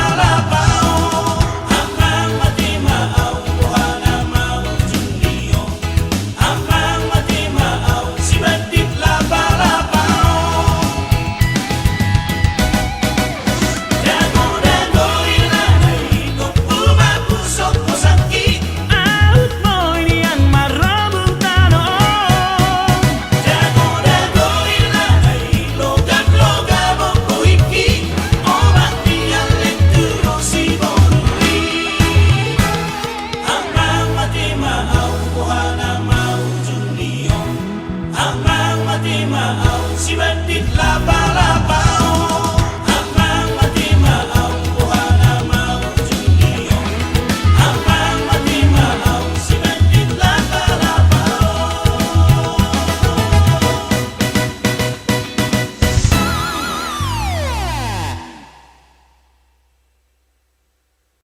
labaw-labaw. Hanggang matimaaw, buhana mau junliyo. Hanggang matimaaw, si bandit labaw-labaw. Dago-dago ilanay, kung pumapusok mo sakit. Out mo ini ang marabong tanong. Dago-dago ilanay, logam-loga mo kuiki. O bakti ang lekturo si Boruri. Hanggang matimaaw, buhana mau junliyo. Hanggang matimaaw, si bandit labaw.